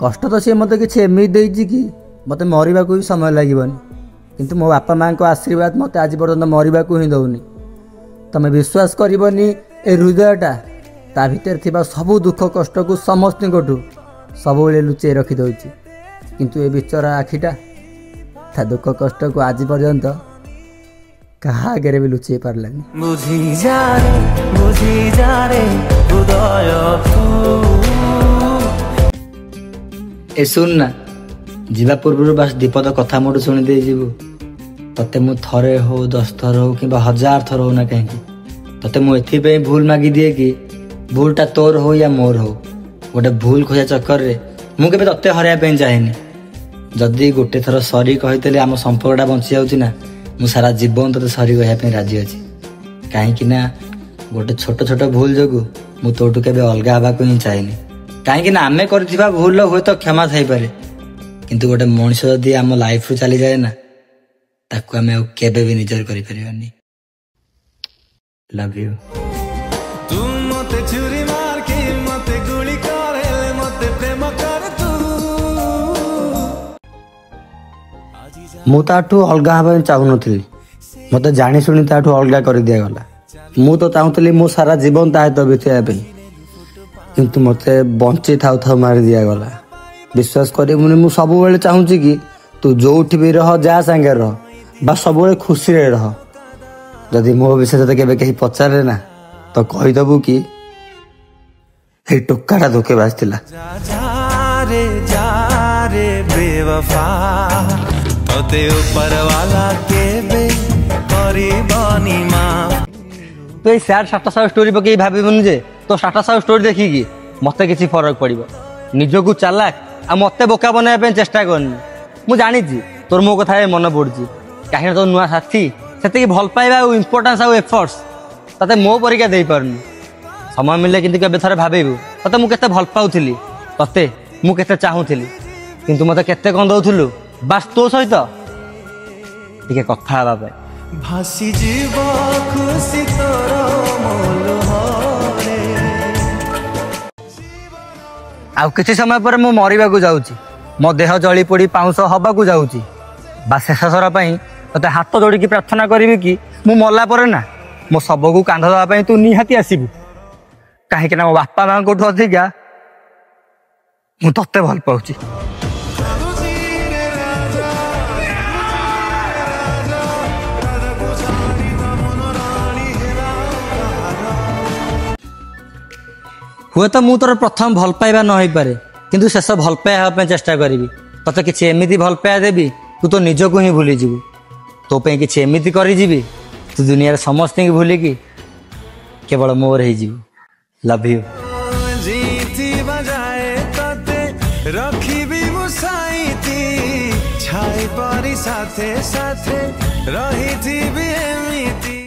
कष्ट तो सी मत कि एमती कि मत मरवा भी समय लगन किंतु मो बापा माँ को आशीर्वाद मत आज पर्यंत मरवा ही दौनी। तमें विश्वास करनी ए हृदयटा ता भीतर थिबा सबू दुख कष्ट को समस्त सब लुचे रखीदे किंतु ए बिचरा आखिटा ता दुख कष्ट को आज पर्यंत कहा आगे भी लुचे पार्लानी। ए सुन ना जीवा पूर्व बस दीपद कथा मोटू शुणी दे जीवु तते मु थरे हो 10 थर हो कि 1000 थर हो ना कहीं तते मु एथि भूल मागी दिए कि भूलटा तोर हो या मोर हो गोटे भूल खोजा चक्कर रे मु केबे तते हराया पे चाहेनी। जदि गोटे थर सॉरी कहितले आम संपर्कटा बंची जाउची ना मु सारा जीवन तते सॉरी कहया पे राजी अछि कहीं ना गोटे छोट छोट भूल जोगु मु तोटू केबे अलगा हबा को ही चाहेनी कहीं ना आमे करथिबा भूल होय तो क्षमा थाई पारे किंतु गोटे मनुष्य जदि आम लाइफ रु चली जाए ना ताकू आमे केबे भी निजर करि परिबानी। Love you. तू मते छुरी मार के मते गुली करेले मते प्रेम कर तू मु ताठू अलगा हबा चाहूनथली मते जानि सुनी ताठू अलगा कर दिया गला। मु तो चाहूतली मो सारा जीवन ता तो बिताया पे किंतु मते बंची थाउ थाउ मार दिया गला। विश्वास करे मु सब बेले चाहूची कि तू जोठी भी रह जा संगे रह बा सब बेले खुशी रे रह। जदि मो विषय तते केबे कहीं पचारे ना तो कहि दबु कि हे टुक्काटा धोके बाजतिला। जा रे बेवफा तते ऊपर वाला केबे करिबानी मां। तो ये सैड स्टाटस स्टोरी पकई भाबिबनु जे तो स्टाटस स्टोरी देखी कि मते किसी फरक पड़िबो निजको चालाक आ मते बोका बनाया पे चेष्टा करनी। मु जानी तोर मो कथा मन पड़ी कहीं तो नुआ साथी से भल पाइबा इम्पोर्टान्स आउ एफर्ट्स तते मो परीक्षा दे पारनी। समय मिले कि केबे थरे भाबिबु तते मु केते भल पाउथिली तते मु केते चाहूथिली किंतु मते केते कन दउथुलु बस तो सहित टिके कथा हबा पे भासी जीव खुशी तोर मोल हरे। आउ किछि समय पर मु मरिबा को जाउची मो देह जली पड़ी पाउंस हबा को जाउची बा शेष सरा पई तते हाथ जोड़ी की प्रार्थना करिवि कि मु मल्ला परे ना मो सब को कांध दवा पई तू निहाती आसीबु काहे कि ना मो बापा मां को अधिका मु तते भल पाउची। हुए तो मु तोर प्रथम भल पाइबा न होई पारे किंतु शेष भल पाइबा चेष्टा करी तते किछि एमिति भल पाइबा देबी तू तो निजको ही भूली जीवु तो पे किछि एमिति करी जीवी तू दुनिया रे समस्त के भूली कि केवल मोर ही जीवु। Love you. जीती बजाए तते रखिबी मुसाईती छाई परी साथे साथे रही थी भी एमिति।